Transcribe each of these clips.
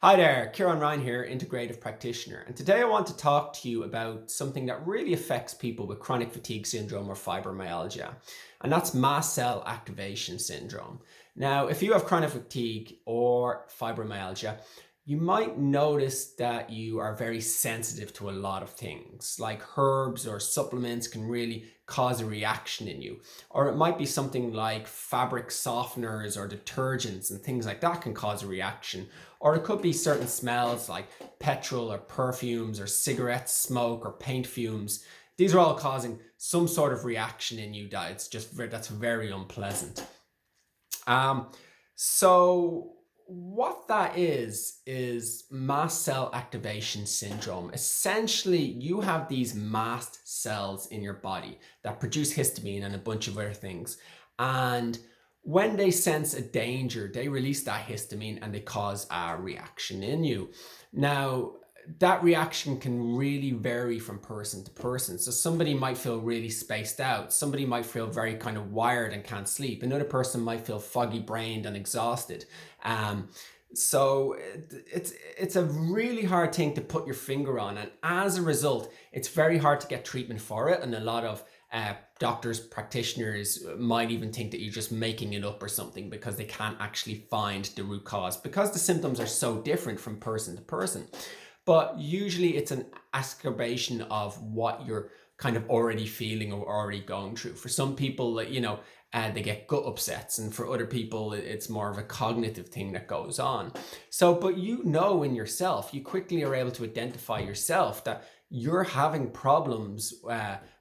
Hi there, Kieran Ryan here, Integrative Practitioner, and today I want to talk to you about something that really affects people with chronic fatigue syndrome or fibromyalgia, and that's mast cell activation syndrome. Now, if you have chronic fatigue or fibromyalgia, you might notice that you are very sensitive to a lot of things, like herbs or supplements can really cause a reaction in you. Or it might be something like fabric softeners or detergents and things like that can cause a reaction. Or it could be certain smells like petrol or perfumes or cigarette smoke or paint fumes. These are all causing some sort of reaction in you that's very unpleasant. Um, so what that is mast cell activation syndrome. Essentially, you have these mast cells in your body that produce histamine and a bunch of other things. And when they sense a danger, they release that histamine and they cause a reaction in you. Now, that reaction can really vary from person to person. So somebody might feel really spaced out. Somebody might feel very kind of wired and can't sleep. Another person might feel foggy brained and exhausted. So it's a really hard thing to put your finger on. And as a result, it's very hard to get treatment for it. And a lot of doctors, practitioners might even think that you're just making it up or something because they can't actually find the root cause because the symptoms are so different from person to person. But usually it's an exacerbation of what you're kind of already feeling or already going through. For some people, they get gut upsets, and for other people, it's more of a cognitive thing that goes on. So, but in yourself, you quickly are able to identify yourself that you're having problems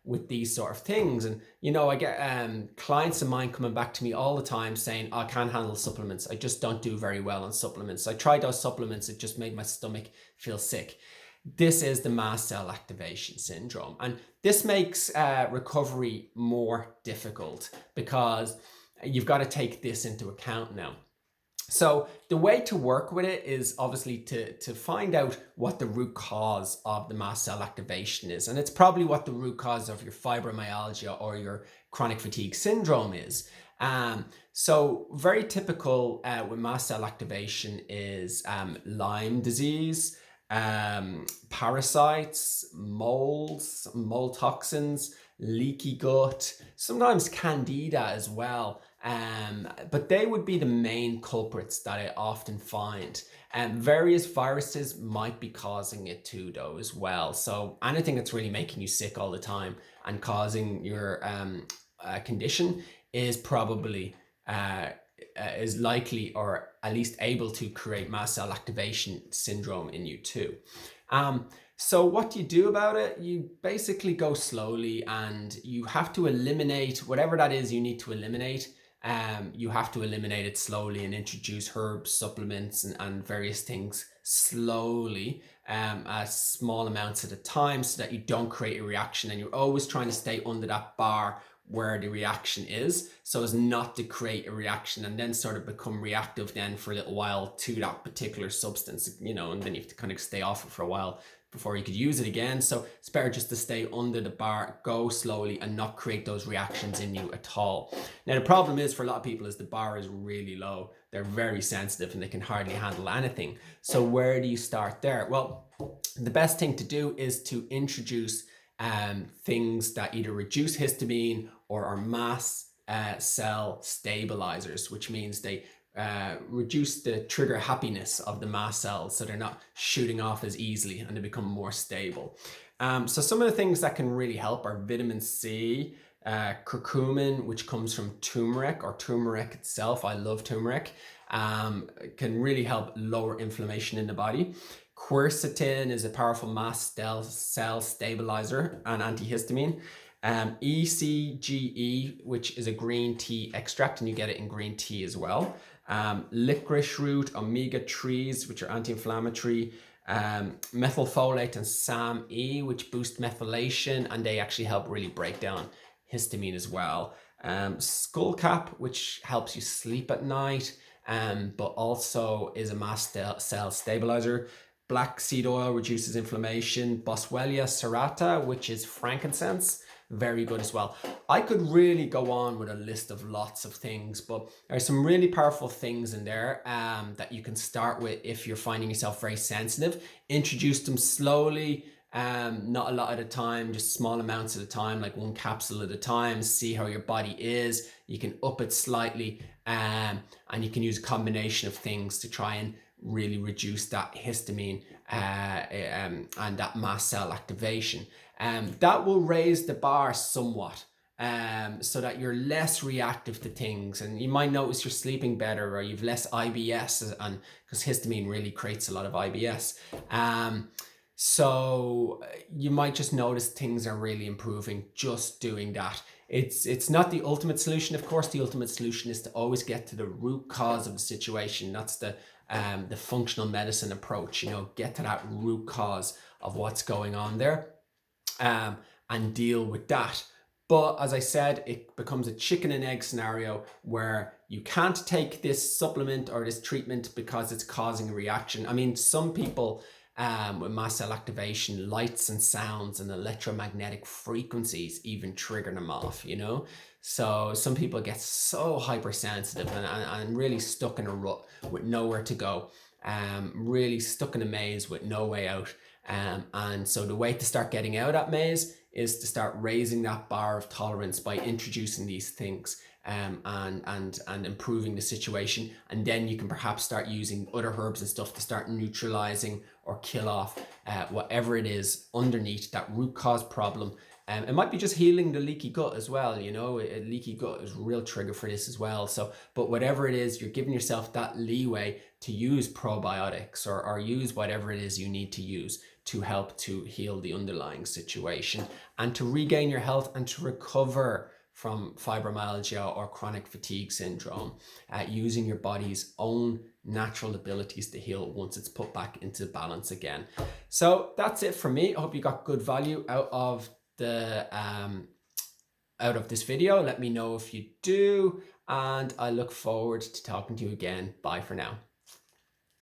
with these sort of things. And, I get clients of mine coming back to me all the time saying, I can't handle supplements. I just don't do very well on supplements. I tried those supplements. It just made my stomach feel sick. This is the mast cell activation syndrome. And this makes recovery more difficult because you've got to take this into account now. So the way to work with it is obviously to find out what the root cause of the mast cell activation is. And it's probably what the root cause of your fibromyalgia or your chronic fatigue syndrome is. So very typical with mast cell activation is Lyme disease, parasites, molds, mold toxins, leaky gut, sometimes candida as well. But they would be the main culprits that I often find. Various viruses might be causing it too, though, as well. So anything that's really making you sick all the time and causing your condition is probably is likely or at least able to create mast cell activation syndrome in you too. So what do you do about it? You basically go slowly and you have to eliminate whatever that is you need to eliminate. You have to eliminate it slowly and introduce herbs, supplements, and various things slowly, as small amounts at a time, so that you don't create a reaction, and you're always trying to stay under that bar where the reaction is, so as not to create a reaction and then sort of become reactive then for a little while to that particular substance, and then you have to kind of stay off it for a while before you could use it again. So it's better just to stay under the bar, go slowly, and not create those reactions in you at all. Now, the problem is for a lot of people is the bar is really low. They're very sensitive and they can hardly handle anything. So where do you start there? Well, the best thing to do is to introduce things that either reduce histamine or are mast cell stabilizers, which means they reduce the trigger happiness of the mast cells so they're not shooting off as easily and they become more stable. So some of the things that can really help are vitamin C, curcumin, which comes from turmeric or turmeric itself. I love turmeric. Can really help lower inflammation in the body. Quercetin is a powerful mast cell stabilizer and antihistamine. ECGE, which is a green tea extract, and you get it in green tea as well. Licorice root, omega-3s, which are anti-inflammatory. Methylfolate and SAMe, which boost methylation, and they actually help really break down histamine as well. Skullcap, which helps you sleep at night, but also is a mast cell stabilizer. Black seed oil reduces inflammation. Boswellia serrata, which is frankincense, very good as well. I could really go on with a list of lots of things, but there's some really powerful things in there that you can start with if you're finding yourself very sensitive. Introduce them slowly, not a lot at a time, just small amounts at a time, like one capsule at a time. See how your body is. You can up it slightly, and you can use a combination of things to try and really reduce that histamine and that mast cell activation. That will raise the bar somewhat, so that you're less reactive to things, and you might notice you're sleeping better, or you've less IBS, and because histamine really creates a lot of IBS. So you might just notice things are really improving just doing that. It's not the ultimate solution, of course. The ultimate solution is to always get to the root cause of the situation. That's the functional medicine approach. Get to that root cause of what's going on there, and deal with that. But as I said, it becomes a chicken and egg scenario where you can't take this supplement or this treatment because it's causing a reaction. I mean, some people with mast cell activation, lights and sounds and electromagnetic frequencies even trigger them off, So some people get so hypersensitive and really stuck in a rut with nowhere to go, really stuck in a maze with no way out. And so the way to start getting out of that maze is to start raising that bar of tolerance by introducing these things, and improving the situation. And then you can perhaps start using other herbs and stuff to start neutralizing or kill off whatever it is underneath that root cause problem. It might be just healing the leaky gut as well. A leaky gut is a real trigger for this as well. So, but whatever it is, you're giving yourself that leeway to use probiotics or use whatever it is you need to use to help to heal the underlying situation and to regain your health and to recover from fibromyalgia or chronic fatigue syndrome, using your body's own natural abilities to heal once it's put back into balance again. So that's it for me. I hope you got good value out of this video. Let me know if you do, and I look forward to talking to you again. Bye for now.